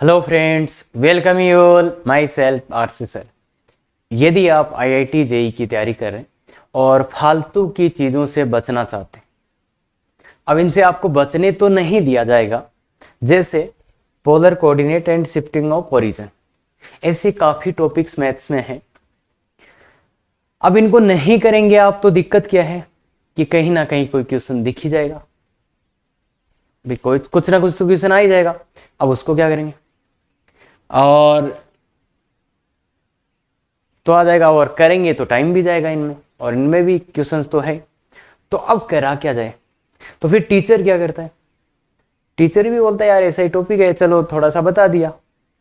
Hello friends, welcome you all. My self RC sir. यदि आप IIT JEE की तैयारी कर रहे हैं और फालतू की चीज़ों से बचना चाहते हैं, अब इनसे आपको बचने तो नहीं दिया जाएगा, जैसे polar coordinate and shifting of origin, ऐसे काफ़ी टॉपिक्स मैथ्स में हैं। अब इनको नहीं करेंगे आप तो दिक्कत क्या है कि कहीं ना कहीं कोई क्वेश्चन दिख ही जाएगा, भी कोई कुछ ना कुछ तो क्वेश्चन आ ही जाएगा। अब उसको क्या करेंगे, और तो आ जाएगा और करेंगे तो टाइम भी जाएगा इनमें, और इनमें भी क्वेश्चंस तो है। तो अब करा क्या जाए, तो फिर टीचर क्या करता है, टीचर भी बोलता है यार ऐसा ही टॉपिक है, चलो थोड़ा सा बता दिया,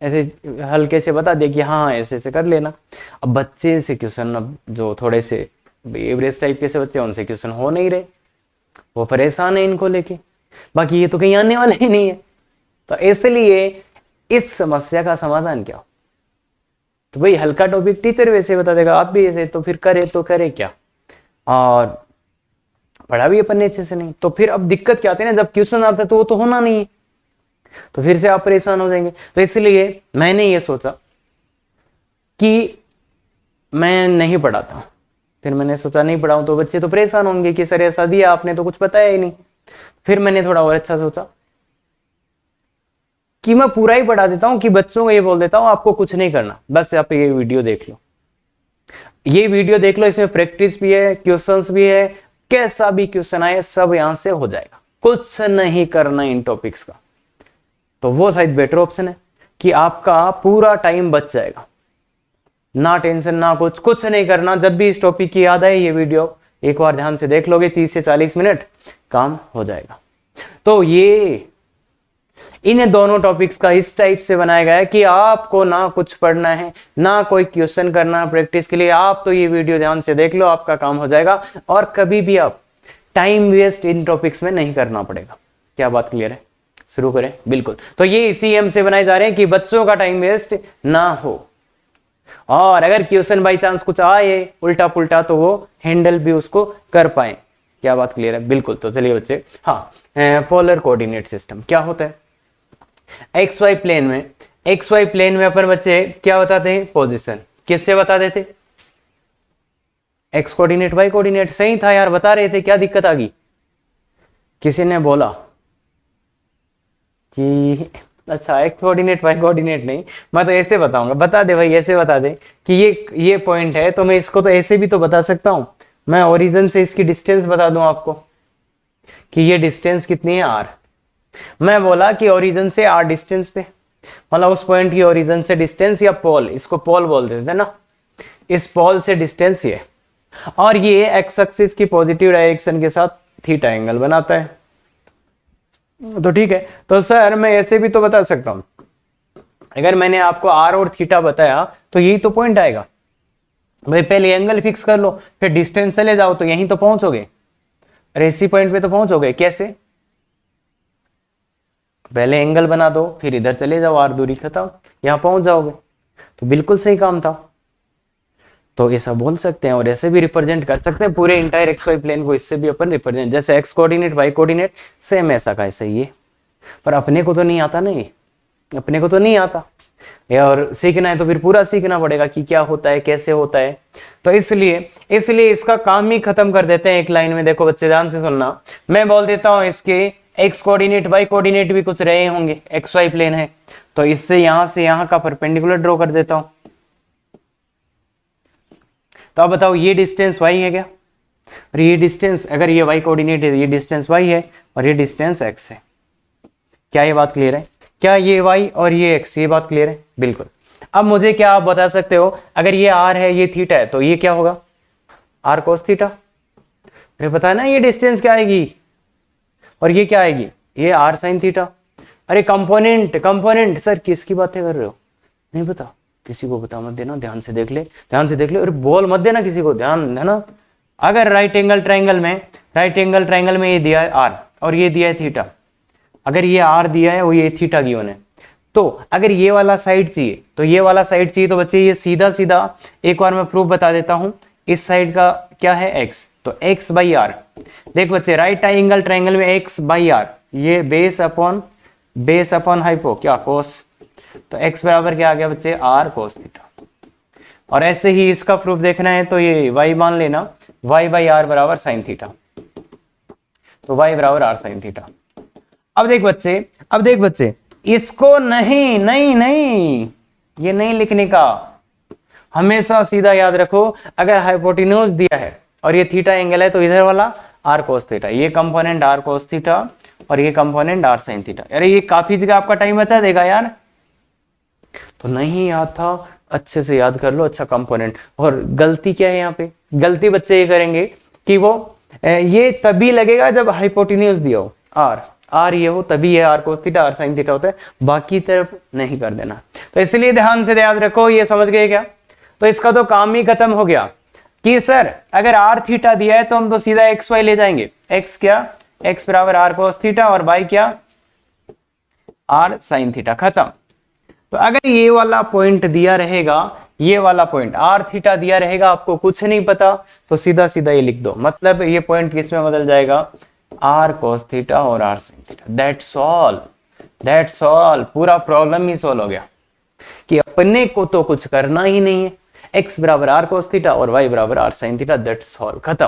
ऐसे हल्के से बता दिया कि हाँ ऐसे ऐसे कर लेना। अब बच्चे से क्वेश्चन, अब जो थोड़े से एवरेज टाइप के से बच्चे उनसे क्वेश्चन हो नहीं रहे, वो परेशान है इनको लेके, बाकी ये तो कहीं आने वाले ही नहीं है। तो इसलिए इस समस्या का समाधान क्या हो, तो भाई हल्का टॉपिक टीचर वैसे बता देगा, आप भी ऐसे, तो फिर करे तो करे क्या, और पढ़ा भी अपन ने अच्छे से नहीं। तो फिर अब दिक्कत क्या आती है ना, जब क्वेश्चन आता है तो वो तो होना नहीं है, तो फिर से आप परेशान हो जाएंगे। तो इसलिए मैंने ये सोचा कि मैं नहीं पढ़ाता हूं। फिर मैंने सोचा नहीं पढ़ाऊं तो बच्चे तो परेशान होंगे कि सर ऐसा दिया आपने तो कुछ बताया ही नहीं। फिर मैंने थोड़ा और अच्छा सोचा कि मैं पूरा ही पढ़ा देता हूं, कि बच्चों को ये बोल देता हूं आपको कुछ नहीं करना, बस आप ये वीडियो देख लो, ये वीडियो देख लो, इसमें प्रैक्टिस भी है, क्वेश्चंस भी है, कैसा भी क्वेश्चन आए सब यहां से हो जाएगा, कुछ नहीं करना इन टॉपिक्स का। तो वो शायद बेटर ऑप्शन है कि आपका पूरा टाइम बच जाएगा, ना टेंशन ना कुछ, कुछ नहीं करना। जब भी इस टॉपिक की याद आए ये वीडियो एक बार ध्यान से देख लोगे, 30 से 40 मिनट काम हो जाएगा। तो ये इन दोनों टॉपिक्स का इस टाइप से बनाया गया है कि आपको ना कुछ पढ़ना है ना कोई क्वेश्चन करना है प्रैक्टिस के लिए, आप तो ये वीडियो ध्यान से देख लो, आपका काम हो जाएगा, और कभी भी आप टाइम वेस्ट इन टॉपिक्स में नहीं करना पड़ेगा। क्या बात क्लियर है? शुरू करें। बिल्कुल, तो ये इसी एम से बनाए जा रहे हैं कि बच्चों का टाइम वेस्ट ना हो, और अगर क्वेश्चन बाई चांस कुछ आए उल्टा पुल्टा तो वो हैंडल भी उसको कर पाए। क्या बात क्लियर है? बिल्कुल। तो चलिए बच्चे, हाँ, पोलर कोऑर्डिनेट सिस्टम क्या होता है? एक्स वाई प्लेन में, एक्स वाई प्लेन में अपन बच्चे क्या बताते हैं? पोजीशन। किससे बता देते? X coordinate Y coordinate. सही था यार, बता रहे थे, क्या दिक्कत आ गई? किसी ने बोला कि अच्छा एक्स कोऑर्डिनेट वाई कोऑर्डिनेट नहीं, मैं तो ऐसे बताऊंगा। बता दे भाई, ऐसे बता दे कि ये पॉइंट है, तो मैं इसको तो ऐसे भी तो बता सकता हूं, मैं ओरिजिन से इसकी डिस्टेंस बता दूं आपको कि ये डिस्टेंस कितनी है, आर। मैं बोला कि ओरिजिन से आर डिस्टेंस पे, मतलब उस पॉइंट की ओरिजिन से डिस्टेंस, या पोल, इसको पोल बोल देते हैं ना, इस पोल से डिस्टेंस ये, और ये एक्स एक्सिस की पॉजिटिव डायरेक्शन के साथ थीटा एंगल बनाता है। तो ठीक है, तो सर मैं ऐसे भी तो बता सकता हूं, अगर मैंने आपको आर और थीटा बताया तो यही तो पॉइंट आएगा भाई। पहले एंगल फिक्स कर लो, फिर डिस्टेंस चले जाओ तो यहीं तो पहुंचोगे, और इसी पॉइंट पे तो पहुंचोगे। कैसे? पहले एंगल बना दो, फिर इधर चले जाओ, आर दूरी खत्म, यहां पहुंच जाओगे। तो बिल्कुल सही काम था। तो ऐसा बोल सकते हैं, और ऐसे भी रिप्रेजेंट कर सकते हैं पूरे इंटायर एक्स वाई प्लेन को, इससे भी अपन रिप्रेजेंट, जैसे X coordinate Y coordinate same ऐसा का ऐसा ही है। पर अपने को तो नहीं आता ना, ये अपने को तो नहीं आता, और सीखना है तो फिर पूरा सीखना पड़ेगा कि क्या होता है, कैसे होता है। तो इसलिए इसका काम ही खत्म कर देते हैं एक लाइन में। देखो बच्चे ध्यान से सुनना, मैं बोल देता हूं इसके एक्स कोऑर्डिनेट वाई कोऑर्डिनेट भी कुछ रहे होंगे, एक्स वाई प्लेन है, तो इससे यहां से यहां का परपेंडिकुलर ड्रॉ कर देता हूं। तो अब बताओ ये डिस्टेंस y है क्या, और ये डिस्टेंस, अगर ये y कोऑर्डिनेट है, ये डिस्टेंस y है और ये डिस्टेंस x है। क्या ये बात क्लियर है? क्या ये y और ये x, ये बात क्लियर है? बिल्कुल। अब मुझे क्या आप बता सकते हो, अगर ये r है ये थीटा है, तो ये क्या होगा? r cos theta. अरे पता है ना ये डिस्टेंस क्या आएगी, और ये क्या आएगी? ये r sin थीटा। अरे कंपोनेंट सर किसकी बातें कर रहे हो? नहीं पता? किसी को बता मत देना, ध्यान से देख ले, ध्यान से देख ले, और बोल मत देना किसी को, ध्यान है ना। अगर राइट एंगल ट्रायंगल में ये दिया है आर और ये दिया है थीटा, अगर ये आर दिया है और ये थीटा गिवन है, तो अगर ये वाला साइड चाहिए तो ये वाला साइड चाहिए, तो बच्चे ये सीधा सीधा एक बार मैं प्रूफ बता देता हूं, इस साइड का क्या है एक्स, तो एक्स बाई आर। देख बच्चे, राइट एंगल ट्रायंगल में एक्स बाई आर, ये बेस अपॉन हाइपो क्या कोस, तो x बराबर क्या आ गया बच्चे, r cos थीटा। और ऐसे ही इसका प्रूफ देखना है तो ये y मान लेना, y बाई आर बराबर साइन थीटा, तो y बराबर r साइन थीटा। अब देख बच्चे, इसको नहीं नहीं नहीं ये नहीं लिखने का, हमेशा सीधा याद रखो, अगर हाइपोटेन्यूज दिया है और ये थीटा एंगल है तो इधर वाला r cos थीटा, ये कंपोनेंट r cos थीटा और ये कंपोनेंट r sin थीटा। अरे ये काफी जगह आपका टाइम बचा देगा यार, तो नहीं याद था, अच्छे से याद कर लो, अच्छा कंपोनेंट। और गलती क्या है यहाँ पे, गलती बच्चे ये करेंगे कि वो ये तभी लगेगा जब हाइपोटेन्यूज दिया हो, r ये हो तभी ये r cos theta r sin theta होता है, बाकी तरफ नहीं कर देना। तो इसलिए ध्यान से याद रखो, ये समझ गए क्या? तो इसका तो काम ही खत्म हो गया कि सर अगर r थीटा दिया है तो हम तो सीधा एक्स वाई ले जाएंगे, x क्या, x बराबर r cos थीटा और y क्या, r sin थीटा, खत्म। तो अगर ये वाला पॉइंट दिया रहेगा, ये वाला पॉइंट r थीटा दिया रहेगा, आपको कुछ नहीं पता तो सीधा सीधा ये लिख दो, मतलब ये पॉइंट किस में बदल जाएगा, r cos थीटा और r sin theta. That's all, पूरा प्रॉब्लम ही सॉल्व हो गया कि अपने को तो कुछ करना ही नहीं है, x बराबर r cos थीटा और y बराबर r sin theta, that's all, खत्म।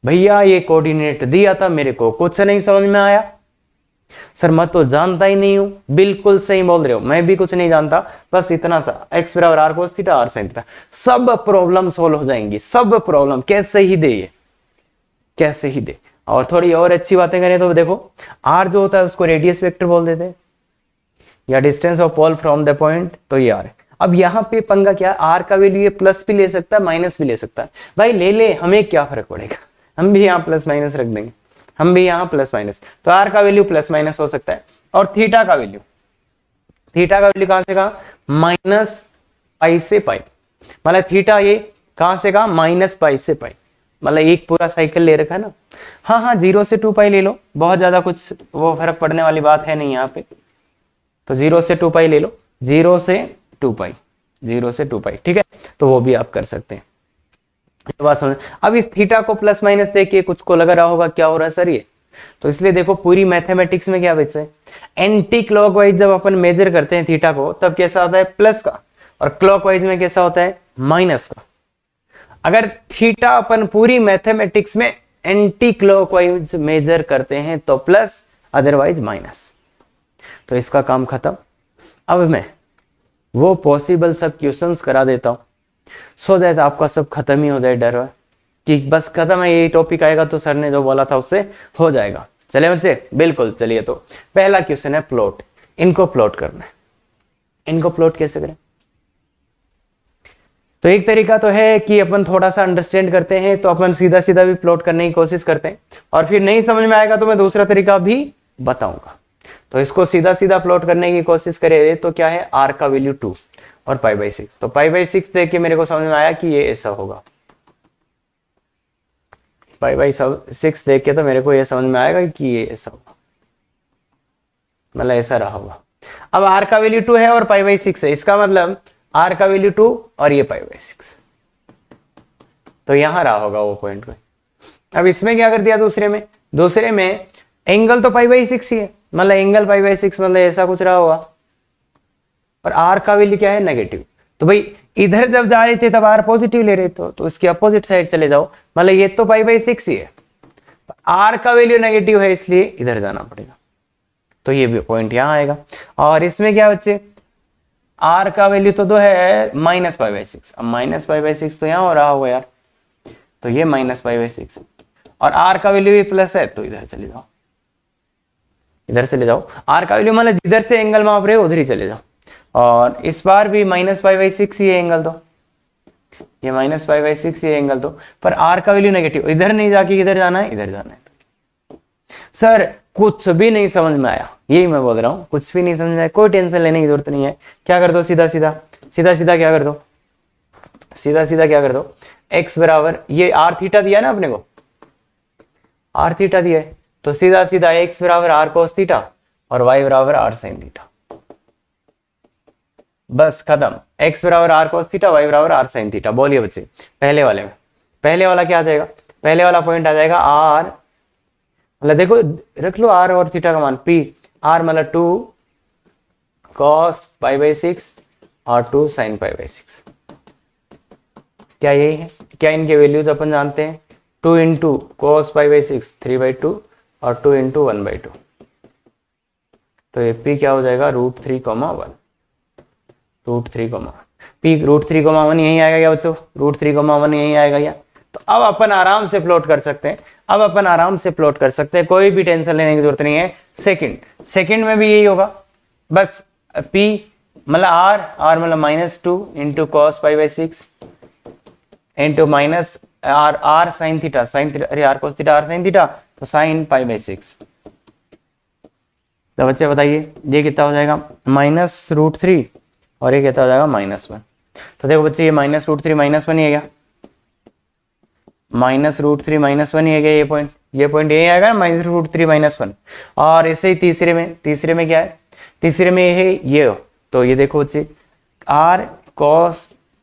भैया ये कोऑर्डिनेट दिया था, मेरे को कुछ नहीं समझ में आया, सर मैं तो जानता ही नहीं हूं, बिल्कुल सही बोल रहे हो, मैं भी कुछ नहीं जानता, बस इतना सा, x बराबर r cos theta r sin theta, सब प्रॉब्लम सोल्व हो जाएंगी, सब प्रॉब्लम कैसे ही दे, ये कैसे ही दे। और थोड़ी और अच्छी बातें करें तो देखो, r जो होता है उसको रेडियस वेक्टर बोल देते हैं, या distance of pole from the point, तो ये r है। अब यहाँ पे पंगा क्या, r का वैल्यू ये प्लस भी ले सकता है माइनस भी ले सकता है, भाई ले ले, हमें क्या फर्क पड़ेगा, हम भी यहाँ प्लस माइनस रख देंगे, हम भी यहाँ प्लस माइनस, तो r का वैल्यू प्लस माइनस हो सकता है। और थीटा का वैल्यू कहां से कहा, माइनस पाई से पाई, मतलब थीटा ये कहां से कहा, माइनस पाई से पाई, मतलब एक पूरा साइकिल ले रखा है ना। हाँ 0 से 2 पाई ले लो, बहुत ज्यादा कुछ वो फर्क पड़ने वाली बात है नहीं यहाँ पे, तो 0 से 2 पाई ले लो, 0 से 2 पाई, 0 से 2 पाई, ठीक है, तो वो भी आप कर सकते हैं। ये बात समझ। अब इस थीटा को प्लस माइनस देखिए, कुछ को लग रहा होगा क्या हो रहा है सर ये, तो इसलिए देखो पूरी मैथमेटिक्स में क्या बच्चे, एंटी क्लॉकवाइज जब अपन मेजर करते हैं थीटा को तब कैसा होता है, प्लस का, और क्लॉकवाइज में कैसा होता है, माइनस का। अगर थीटा अपन पूरी मैथमेटिक्स में एंटी क्लॉकवाइज मेजर करते हैं तो प्लस, अदरवाइज माइनस, तो इसका काम खत्म। अब मैं वो पॉसिबल सब क्वेश्चंस करा देता हूं, सो दैट आपका सब खत्म ही हो जाए, डर कि बस खत्म है, ये टॉपिक आएगा तो सर ने जो बोला था उससे हो जाएगा। चले बच्चे, बिल्कुल चलिए। तो पहला क्वेश्चन है प्लॉट, इनको प्लॉट करना है, इनको प्लॉट कैसे करें, तो एक तरीका तो है कि अपन थोड़ा सा अंडरस्टैंड करते हैं तो अपन सीधा सीधा भी प्लॉट करने की कोशिश करते हैं, और फिर नहीं समझ में आएगा तो मैं दूसरा तरीका भी बताऊंगा। तो इसको सीधा सीधा प्लॉट करने की कोशिश करें तो क्या है, r का वैल्यू 2 और π/6, तो π/6 देख के मेरे को समझ में आया कि ये ऐसा होगा, π/6 देख के तो मेरे को ये समझ में आएगा कि ये ऐसा होगा, मतलब ऐसा रहा होगा। अब r का वैल्यू 2 है और π/6 है, इसका मतलब r का वैल्यू 2 और ये π/6, तो यहां रहा होगा वो पॉइंट में। अब इसमें क्या कर दिया, दूसरे में एंगल तो π/6 ही है, मतलब एंगल π/6 मतलब ऐसा कुछ रहा होगा, और r का वैल्यू क्या है, नेगेटिव, तो भाई इधर जब जा रहे थे तब r पॉजिटिव ले रहे थे, तो इसके अपोजिट साइड चले जाओ, मतलब ये तो π/6 ही है, r का वैल्यू नेगेटिव है इसलिए इधर जाना पड़ेगा, तो ये भी पॉइंट यहां आएगा। और इसमें क्या बच्चे, r का वैल्यू तो 2 है -π/6, अब -π/6 तो यहां हो रहा होगा यार, तो ये -π/6, और r का वैल्यू भी प्लस है, तो इधर चले जाओ, r का वैल्यू मतलब जिधर से एंगल माप रहे हो उधर ही चले जाओ, और इस बार भी -π/6 ही है एंगल, तो ये -π/6 ही है एंगल, तो पर r का वैल्यू नेगेटिव, इधर नहीं जाके इधर जाना है, इधर जाना है। सर कुछ भी नहीं समझ में आया, यही मैं बोल रहा हूं, कुछ भी नहीं समझ में आया, कोई टेंशन लेने की जरूरत नहीं है। क्या कर दो, सीधा सीधा क्या कर दो, क्या कर दो, x बराबर ये r थीटा दिया ना अपने को, r थीटा दिया है, तो सीधा सीधा x बराबर r cos थीटा और y बराबर r sin थीटा, बस खत्म, x बराबर r cos थीटा, y बराबर r sin थीटा। बोलिए बच्चे, पहले वाले में पहले वाला क्या आ जाएगा, पहले वाला पॉइंट आ जाएगा r, मतलब देखो रख लो r और थीटा का मान p, r मतलब 2 cos π/6 और 2 sin π/6। क्या यही है? क्या इनके वैल्यूज अपन जानते हैं? 2 इंटू cos π/6 3/2 और 2 इंटू 1/2। तो ये p क्या हो जाएगा? √3,1। √3,1 p √3,1 यही आएगा क्या बच्चों? √3,1 यही आएगा क्या? तो अब अपन आराम से प्लॉट कर सकते हैं। अब अपन आराम से प्लॉट कर सकते हैं, कोई भी टेंशन लेने की जरूरत नहीं है। सेकंड में भी यही होगा, बस p मतलब r मतलब -2 into cos π/6 into minus r sin theta, अरे r cos theta r sin theta, तो sin π/6। तो बच्चे बताइए ये कितना हो जाएगा? -√3 और ये कितना हो जाएगा? -1। तो देखो बच्चे ये -√3 -1 ही है क्या? -√3 -1 ही है क्या? ये पॉइंट यही आएगा -√3 -1। और ऐसे ही तीसरे में क्या है? तीसरे में है ये, तो ये देखो बच्चे r cos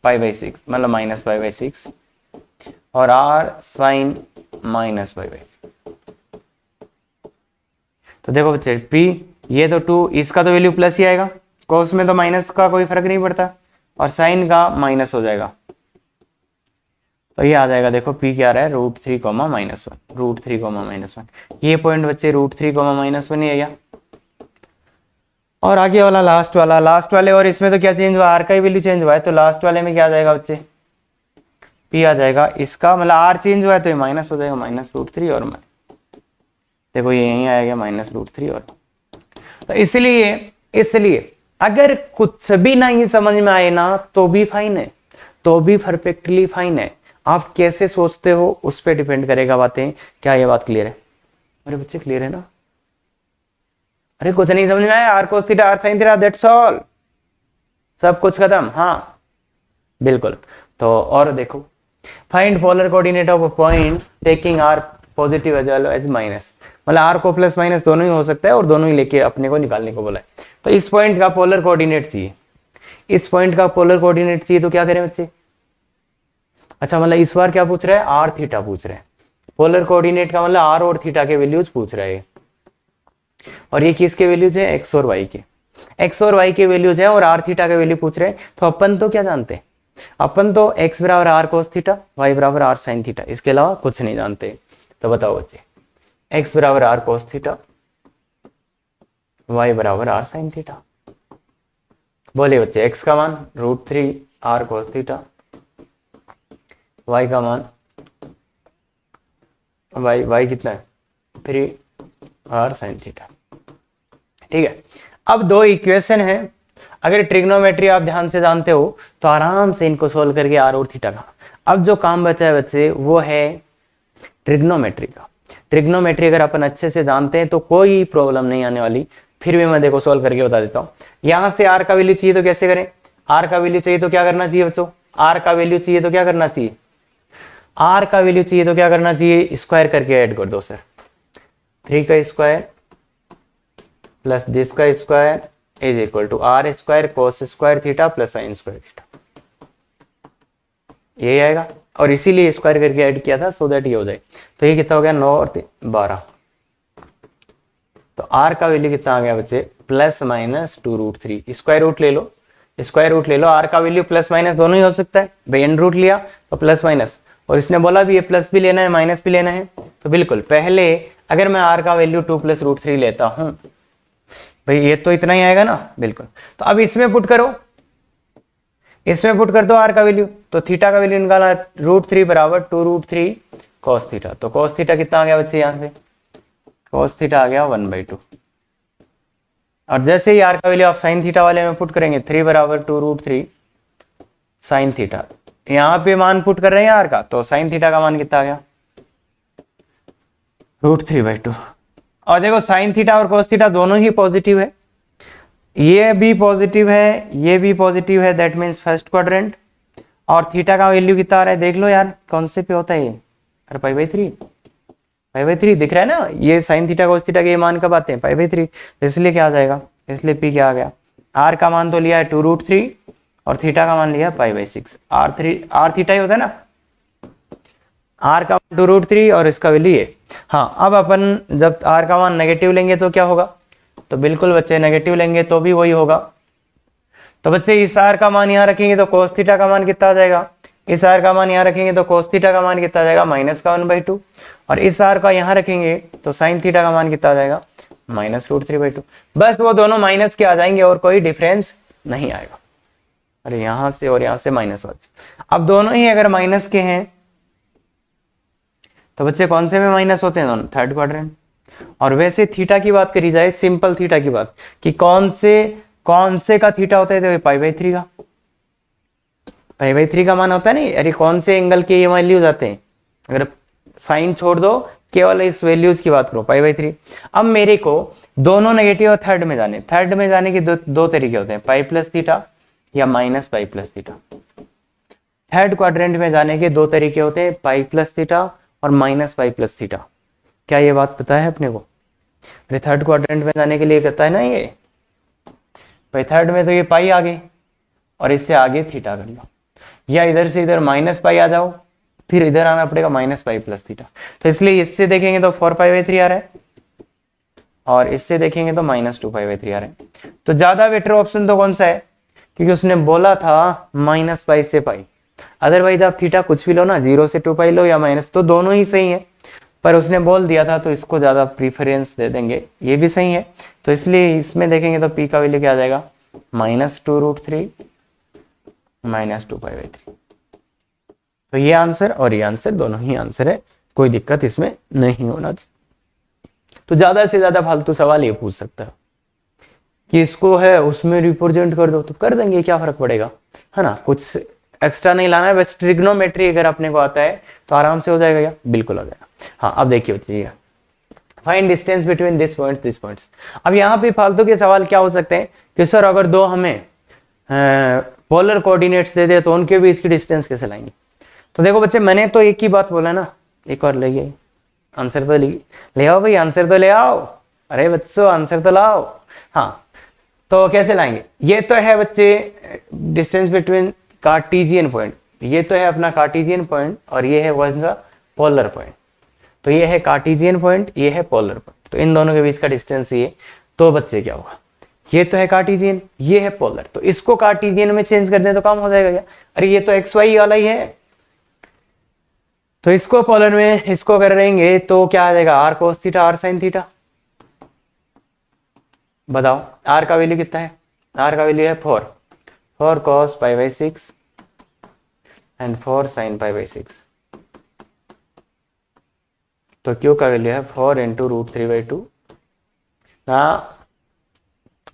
π/6 मतलब -π/6 और r sin -π/6। तो देखो बच्चे p ये तो 2, इसका तो वैल्यू प्लस ही आएगा, cos में तो माइनस का कोई फर्क नहीं पड़ता, और sin का माइनस हो जाएगा। तो ये आ जाएगा, देखो p क्या आ रहा है? √3, -1 √3, -1। ये पॉइंट बच्चे √3, -1 ही है क्या? और आगे वाला लास्ट वाले, और इसमें तो क्या चेंज हुआ? r का ही वैल्यू चेंज हुआ है, तो लास्ट वाले में क्या आ जाएगा बच्चे? p आ जाएगा। इसका मतलब r चेंज हुआ है तो ये माइनस हो जाएगा, -√3 और देखो ये यहीं आएगा -√3 और। तो इसलिए अगर कुछ भी नहीं समझ में आए ना तो भी फाइन है, तो भी परफेक्टली फाइन है। आप कैसे सोचते हो उस पर डिपेंड करेगा बातें। क्या ये बात क्लियर है? अरे बच्चे क्लियर है ना? अरे कुछ नहीं समझ में आया? r cos theta r sin theta, that's all, सब कुछ खत्म। हाँ बिल्कुल। तो और देखो, find polar coordinate of a point taking r positive as well as minus, मतलब r को प्लस माइनस दोनों ही हो सकता है और दोनों ही लेके अपने को निकालने को बोला है। तो इस पॉइंट का पोलर कोऑर्डिनेट चाहिए, इस पॉइंट का पोलर कोऑर्डिनेट चाहिए, तो क्या करें बच्चे? अच्छा मतलब इस बार क्या पूछ रहा है? r थीटा पूछ रहे हैं। पोलर कोऑर्डिनेट का मतलब r और थीटा के वैल्यूज पूछ रहे हैं, और ये किसके वैल्यूज है? x और y के, x और y के वैल्यूज है, और r थीटा के वैल्यू पूछ रहे हैं। तो अपन तो क्या जानते हैं? अपन तो x बराबर r cos थीटा, y बराबर r sin थीटा, इसके अलावा कुछ नहीं जानते। तो बताओ बच्चे, x बराबर r cos थीटा, y बराबर r sin थीटा। बोले बच्चे x का मान √3 r cos थीटा, y का मान y कितना है? 3 r sin थीटा। ठीक है, अब दो इक्वेशन है। अगर ट्रिग्नोमेट्री आप ध्यान से जानते हो तो आराम से इनको सोल्व करके r और थीटा का। अब जो काम बचा है बच्चे वो है ट्रिग्नोमेट्री का। ट्रिग्नोमेट्री अगर अपन अच्छे से जानते हैं तो कोई प्रॉब्लम नहीं आने वाली। फिर भी मैं देखो सोल्व करके बता देता हूँ। यहां से r का वैल्यू चाहिए तो कैसे करें? r का वैल्यू चाहिए तो क्या करना चाहिए बच्चों? r का वैल्यू चाहिए तो क्या करना चाहिए? r का वैल्यू चाहिए तो क्या करना चाहिए? स्क्वायर करके ऐड कर दो सर। 3 का स्क्वायर प्लस दिस का square is equal to r square cos square theta plus sin square theta, यही आएगा। और इसीलिए स्क्वायर करके ऐड किया था सो दैट ये हो जाए। तो ये कितना हो गया? 9 और 12। तो r का वैल्यू कितना आ गया बच्चे? +-2√3। स्क्वायर रूट ले लो, स्क्वायर रूट ले लो। r का वैल्यू प्लस माइनस दोनों ही हो सकता है भाई, एन रूट लिया तो प्लस माइनस, और इसने बोला भी ये प्लस भी लेना है माइनस भी लेना है। तो बिल्कुल पहले अगर मैं r का वैल्यू 2 + √3 लेता हूं भाई, ये तो इतना ही आएगा ना, बिल्कुल। तो अब इसमें पुट करो, इसमें पुट कर दो r का वैल्यू। तो थीटा का वैल्यू निकाला √3 बराबर 2√3 cos थीटा। तो cos थीटा कितना आ गया बच्चे? यहां से cos थीटा आ गया 1/2। और जैसे ही r का वैल्यू आप sin थीटा वाले में पुट करेंगे 3 बराबर 2√3 sin थीटा। यहां पे मान पुट कर रहे हैं r का, तो sin थीटा का मान कितना आ गया? √3/2। और देखो sin थीटा और cos थीटा दोनों ही पॉजिटिव है, ये भी पॉजिटिव है, ये भी पॉजिटिव है, दैट मीन्स फर्स्ट क्वाड्रेंट। और थीटा का वैल्यू कितना आ रहा है देख लो यार, कौन से पे होता है ये? अरे π/3 दिख रहा है ना। ये sin थीटा cos थीटा के ये मान कब आते हैं? π/3। इसलिए क्या आ जाएगा? इसलिए p क्या आ गया? r का मान तो लिया है 2√3 और थीटा का मान लिया π/6। r थीटा ही होता है ना, r का मान 2√3 और इसका वैल्यू ये। हाँ, अब अपन जब r का मान नेगेटिव लेंगे तो क्या होगा? तो बिल्कुल बच्चे नेगेटिव लेंगे तो भी वही होगा, तो बच्चे इस आर का मान यहाँ रखेंगे तो cos थीटा का मान कितना आ जाएगा, इस आर का मान यहाँ रखेंगे तो cos थीटा का मान कितना आ जाएगा, -1/2, और इस आर का यहाँ रखेंगे तो sin थीटा का मान कितना आ जाएगा, -√3/2। बस वो दोनों माइनस के आ जाएंगे और कोई डिफरेंस नहीं आएगा। अरे यहाँ से और यहाँ से माइनस हो जाए। अब दोनों ही अगर माइनस के हैं तो बच्चे कौन से में माइनस होते हैं, दोनों थर्ड क्वाड्रेंट। और वैसे थीटा की बात करी जाए, सिंपल थीटा की बात, कि कौन से का थीटा होता है, तो π/3 का, π/3 का मान होता है नहीं। अरे कौन से एंगल के ये वैल्यूज आते हैं, अगर साइन छोड़ दो, केवल इस वैल्यूज की बात करो, π/3। अब मेरे को दोनों नेगेटिव और थर्ड में जाने के दो तरीके होते हैं, π+θ या -π+θ। थर्ड क्वाड्रेंट में जाने के दो तरीके होते हैं, π+θ और -π+θ। क्या ये बात पता है अपने को? अरे थर्ड क्वाड्रेंट में जाने के लिए कहता है ना ये, भाई थर्ड में तो ये पाई आ गई और इससे आगे थीटा कर लो, या इधर से इधर -π आ जाओ, फिर इधर आना पड़ेगा -π+θ। तो इसलिए इससे देखेंगे तो 4π/3 आ रहा है और इससे देखेंगे तो -2π/3 आ रहा है। तो ज्यादा बेटर ऑप्शन तो कौन सा है, क्योंकि उसने बोला था -π से π। अदरवाइज आप थीटा कुछ भी लो ना, 0 से 2π लो या माइनस, तो दोनों ही सही है, पर उसने बोल दिया था तो इसको ज्यादा प्रीफरेंस दे देंगे, ये भी सही है। तो इसलिए इसमें देखेंगे तो p का वैल्यू क्या आ जाएगा, -2√3 -2π/3। तो ये आंसर और ये आंसर दोनों ही आंसर है, कोई दिक्कत इसमें नहीं होना चाहिए। तो ज्यादा से ज्यादा फालतू सवाल ये पूछ सकता है कि इसको है उसमें रिप्रेजेंट कर दो, तो कर देंगे, क्या फर्क पड़ेगा, है ना। कुछ एक्स्ट्रा नहीं लाना है, बस ट्रिग्नोमेट्री अगर अपने को आता है तो आराम से हो जाएगा, क्या बिल्कुल हो जाएगा। हाँ अब देखिए बच्चे, find distance between this points. अब यहाँ पे फालतू के सवाल क्या हो सकते हैं कि सर अगर दो हमें पोलर कोऑर्डिनेट्स दे दे तो उनके बीच की डिस्टेंस कैसे लाएंगे। तो देखो बच्चे, मैंने तो एक ही बात बोला ना, एक और ले आंसर तो ले आओ भाई, आंसर तो ले आओ, अरे बच्चों आंसर तो लाओ। हाँ तो कैसे लाएंगे, ये तो है बच्चे डिस्टेंस बिटवीन कार्टेशियन पॉइंट, ये तो है अपना कार्टेशियन पॉइंट और ये है वन का पोलर पॉइंट। तो ये है कार्टेशियन पॉइंट, ये है पोलर पॉइंट, तो इन दोनों के बीच का डिस्टेंस ये। तो बच्चे क्या होगा, ये तो है कार्टेशियन, ये है पोलर, तो इसको कार्टेशियन में चेंज कर दें तो काम हो जाएगा क्या। अरे ये तो XY वाला ही है, तो इसको पोलर में इसको कर देंगे तो क्या आ जाएगा, r cos theta r sin theta. बताओ r का वैल्यू कितना है, r का वैल्यू है 4 cos π/6 एंड 4 sin π/6। तो Q का वैल्यू है 4 × √3/2। हाँ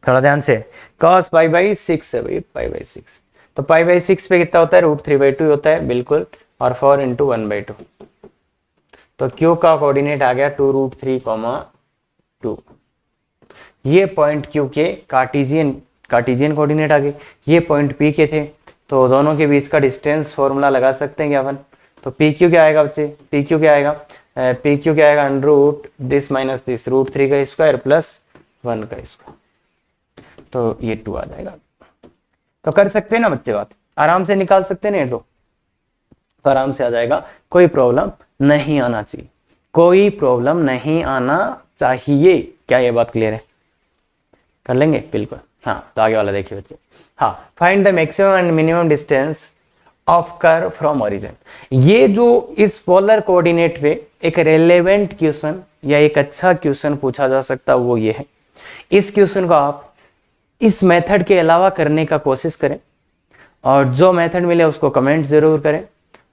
थोड़ा ध्यान से, cos π/6 है भाई, π/6, तो π/6 पे कितना होता है, √3/2 होता है बिल्कुल, और 4 × 1/2। तो Q का कोऑर्डिनेट आ गया 2√3, ये पॉइंट Q के कार्टेशियन कोऑर्डिनेट आ गए, ये पॉइंट P के थे, तो दोनों के बीच का डिस्टेंस फॉर्मूला लगा सकते हैं क्या अपन। तो PQ क्या आएगा बच्चे, PQ क्या आएगा, PQ क्या आएगा, √this - this, √3 का स्क्वायर प्लस 1 का स्क्वायर, तो ये 2 आ जाएगा। तो कर सकते हैं ना बच्चे, बात आराम से निकाल सकते हैं ना, तो आराम से आ जाएगा, कोई प्रॉब्लम नहीं आना चाहिए, कोई प्रॉब्लम नहीं आना चाहिए। क्या ये बात क्लियर है, कर लेंगे बिल्कुल। हाँ तो आगे वाला देखिए बच्चे, हाँ find the maximum and minimum distance of curve from origin. ये जो इस पोलर कोऑर्डिनेट पे एक रेलेवेंट क्वेश्चन या एक अच्छा क्वेश्चन पूछा जा सकता है, वो ये है। इस क्वेश्चन को आप इस मेथड के अलावा करने का कोशिश करें, और जो मेथड मिले उसको कमेंट जरूर करें,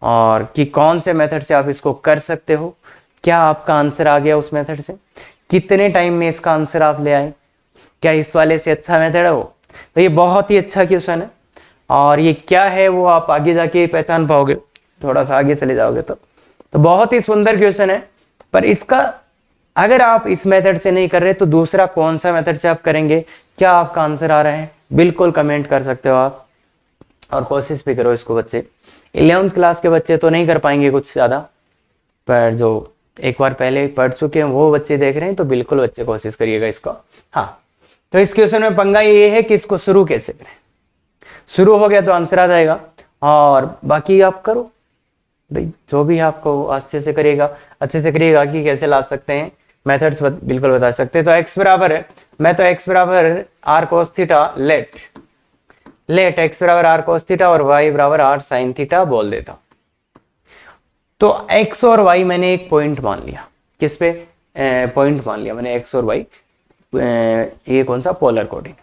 और कि कौन से मेथड से आप इसको कर सकते हो, क्या आपका आंसर आ गया उस मेथड से, कितने टाइम में इसका आंसर आप ले आए, क्या इस वाले से अच्छा मेथड है वो। तो ये बहुत ही अच्छा क्वेश्चन है, और ये क्या है वो आप आगे जाके पहचान पाओगे, थोड़ा सा आगे चले जाओगे तो बहुत ही सुंदर क्वेश्चन है। पर इसका अगर आप इस मेथड से नहीं कर रहे तो दूसरा कौन सा मेथड से आप करेंगे, क्या आपका आंसर आ रहा है, बिल्कुल कमेंट कर सकते हो आप, और कोशिश भी करो इसको। बच्चे 11th क्लास के बच्चे तो नहीं कर पाएंगे कुछ ज्यादा, पर जो एक बार पहले पढ़ चुके हैं वो बच्चे देख रहे हैं, तो बिल्कुल बच्चे कोशिश करिएगा इसको। हाँ तो इस क्वेश्चन में पंगा ये है कि इसको शुरू कैसे करें, शुरू हो गया तो आंसर आ जाएगा, और बाकी आप करो भाई, जो भी आपको अच्छे से करिएगा कि कैसे ला सकते हैं, मेथड्स बिल्कुल बता सकते हैं। तो x बराबर है, मैं तो x बराबर r cos theta let let x बराबर आर कोस थीटा और y बराबर आर साइन थीटा बोल देता हूं। तो x और y मैंने एक पॉइंट मान लिया, किस पे पॉइंट मान लिया मैंने x और y, ये कौन सा पोलर कोऑर्डिनेट।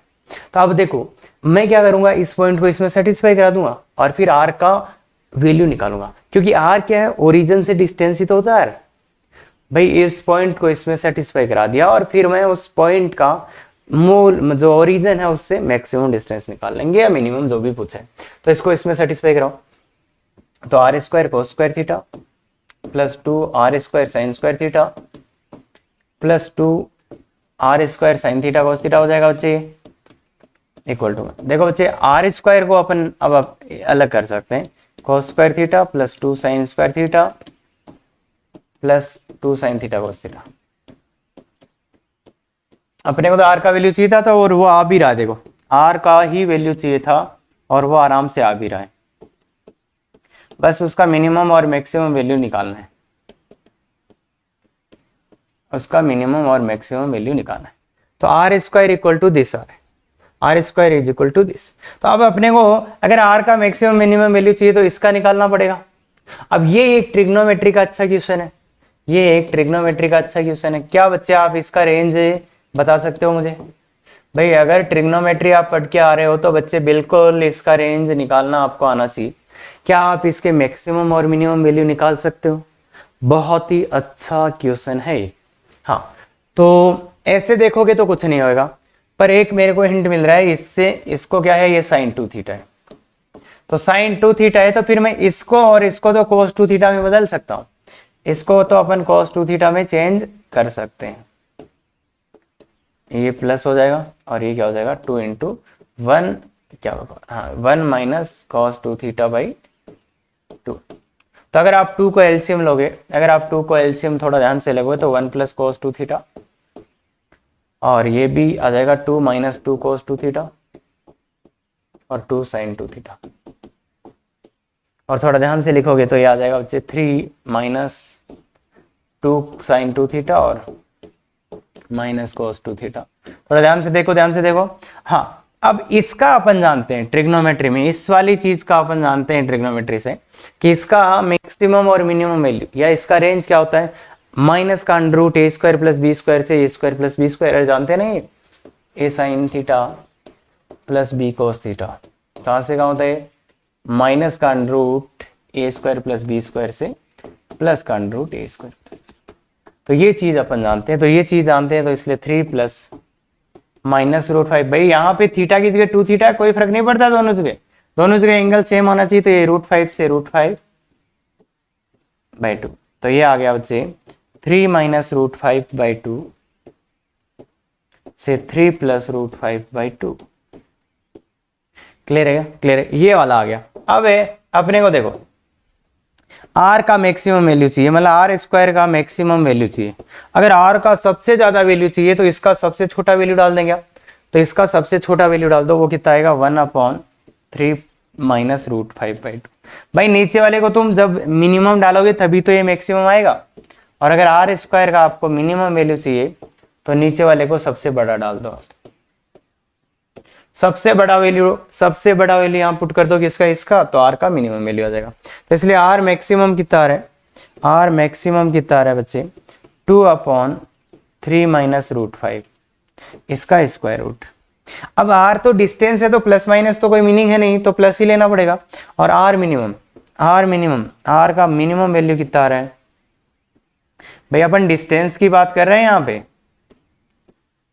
तो अब देखो मैं क्या करूंगा, इस पॉइंट को इसमें सेटिस्फाई करा दूंगा और फिर r का वैल्यू निकालूंगा, क्योंकि r क्या है, ओरिजिन से डिस्टेंस ही तो होता है भाई। इस पॉइंट को इसमें सेटिस्फाई करा दिया और फिर मैं उस पॉइंट का मूल जो ओरिजिन है उससे मैक्सिमम डिस्टेंस निकाल लेंगे या मिनिमम जो भी पूछा है। तो इसको इसमें सेटिस्फाई कराओ, तो R square cos square theta plus 2 R square sine square theta plus 2 R square sine theta cos theta हो जाएगा बच्चे, इक्वल टू। देखो बच्चे आर स्क्वायर को अपन अब अलग कर सकते हैं, कोस square theta plus 2 sign square theta plus 2 sign theta cos theta. अपने को तो आर का वैल्यू चाहिए था, तो और वो आ भी रहा है, देखो आर का ही वैल्यू चाहिए था और वो आराम से आ भी रहा है, बस उसका मिनिमम और मैक्सिमम वैल्यू निकालना है, उसका मिनिमम और मैक्सिमम वैल्यू निकालना है। तो R square equal to this R square is equal to this. तो अब अपने को अगर आर का मैक्सिमम मिनिमम वैल्यू चाहिए तो इसका निकालना पड़ेगा। अब ये एक ट्रिग्नोमेट्री का अच्छा क्वेश्चन है, ये एक ट्रिग्नोमेट्री का अच्छा क्वेश्चन है। क्या बच्चे आप इसका रेंज बता सकते हो मुझे? भाई अगर ट्रिग्नोमेट्री आप पढ़ के आ रहे हो तो बच्चे बिल्कुल इसका रेंज निकालना आपको आना चाहिए। क्या आप इसके मैक्सिमम और मिनिमम वैल्यू निकाल सकते हो? बहुत ही अच्छा क्वेश्चन है ये। हाँ, तो ऐसे देखोगे तो कुछ नहीं होगा, पर एक मेरे को हिंट मिल रहा है इससे, इसको क्या है, ये साइन 2 थीटा है। तो साइन 2 थीटा है तो फिर मैं इसको और इसको तो cos 2 थीटा में बदल सकता हूं, इसको तो अपन cos 2 थीटा में चेंज कर सकते हैं। ये प्लस हो जाएगा और ये क्या हो जाएगा, 2 इंटू 1 क्या होगा, हाँ 1 माइनस cos 2 थीटा बाई 2। तो अगर आप 2 को एलसीएम लोगे, अगर आप 2 को एलसीएम थोड़ा ध्यान से लगोगे तो 1 प्लस cos 2 थीटा और ये भी आ जाएगा 2 माइनस 2 cos 2 थीटा और 2 साइन 2 थीटा। और थोड़ा ध्यान से लिखोगे तो ये आ जाएगा बच्चे 3 माइनस 2 साइन 2 थीटा और माइनस cos 2 थीटा। थोड़ा ध्यान से देखो, ध्यान से देखो। हाँ, अब इसका अपन जानते हैं ट्रिग्नोमेट्री में, इस वाली चीज का अपन जानते हैं ट्रिग्नोमेट्री से कि इसका मैक्सिमम और मिनिमम वैल्यू या इसका रेंज क्या होता है, माइनस का under root A square plus B square से A square plus B square, जानते हैं नहीं, A sine theta plus B cos theta. कहां से कहां होता है, माइनस का under root A square plus B square से प्लस का अंडर रूट ए स्क्वायर। तो ये चीज अपन जानते हैं, तो ये चीज जानते हैं, तो इसलिए 3 प्लस माइनस रूट 5। भाई यहाँ पे थीटा की जगह 2 थीटा, कोई फर्क नहीं पड़ता, दोनों जगह एंगल सेम होना चाहिए। तो ये रूट 5 से रूट 5 बाई 2, तो ये आ गया बच्चे 3 माइनस रूट 5 बाई 2 से 3 प्लस रूट 5 बाई 2। क्लियर है? क्लियर है, ये वाला आ गया। अब अपने को देखो आर का मैक्सिमम वैल्यू चाहिए, मतलब आर स्क्वायर का मैक्सिमम वैल्यू चाहिए। अगर आर का सबसे ज्यादा वैल्यू चाहिए तो इसका सबसे छोटा वैल्यू डाल देंगे, तो इसका सबसे छोटा वैल्यू डाल दो, वो कितना आएगा 1/3 माइनस रूट 5 बाई 2। भाई नीचे वाले को तुम जब मिनिमम डालोगे तभी तो ये मैक्सिमम आएगा, और अगर आर स्क्वायर का आपको मिनिमम वैल्यू चाहिए तो नीचे वाले को सबसे बड़ा डाल दो। सबसे बड़ा वैल्यू यहां पुट कर दो किसका, इसका, तो आर का मिनिमम वैल्यू आ जाएगा। तो इसलिए आर मैक्सिमम कितना आ रहा है, आर मैक्सिमम कितना आ रहा है बच्चे, 2/3 माइनस रूट 5, इसका स्क्वायर रूट। अब आर तो डिस्टेंस है तो प्लस माइनस तो कोई मीनिंग है नहीं, तो प्लस ही लेना पड़ेगा। और आर मिनिमम आर का मिनिमम वैल्यू कितना आ रहा है, भाई अपन डिस्टेंस की बात कर रहे हैं यहाँ पे,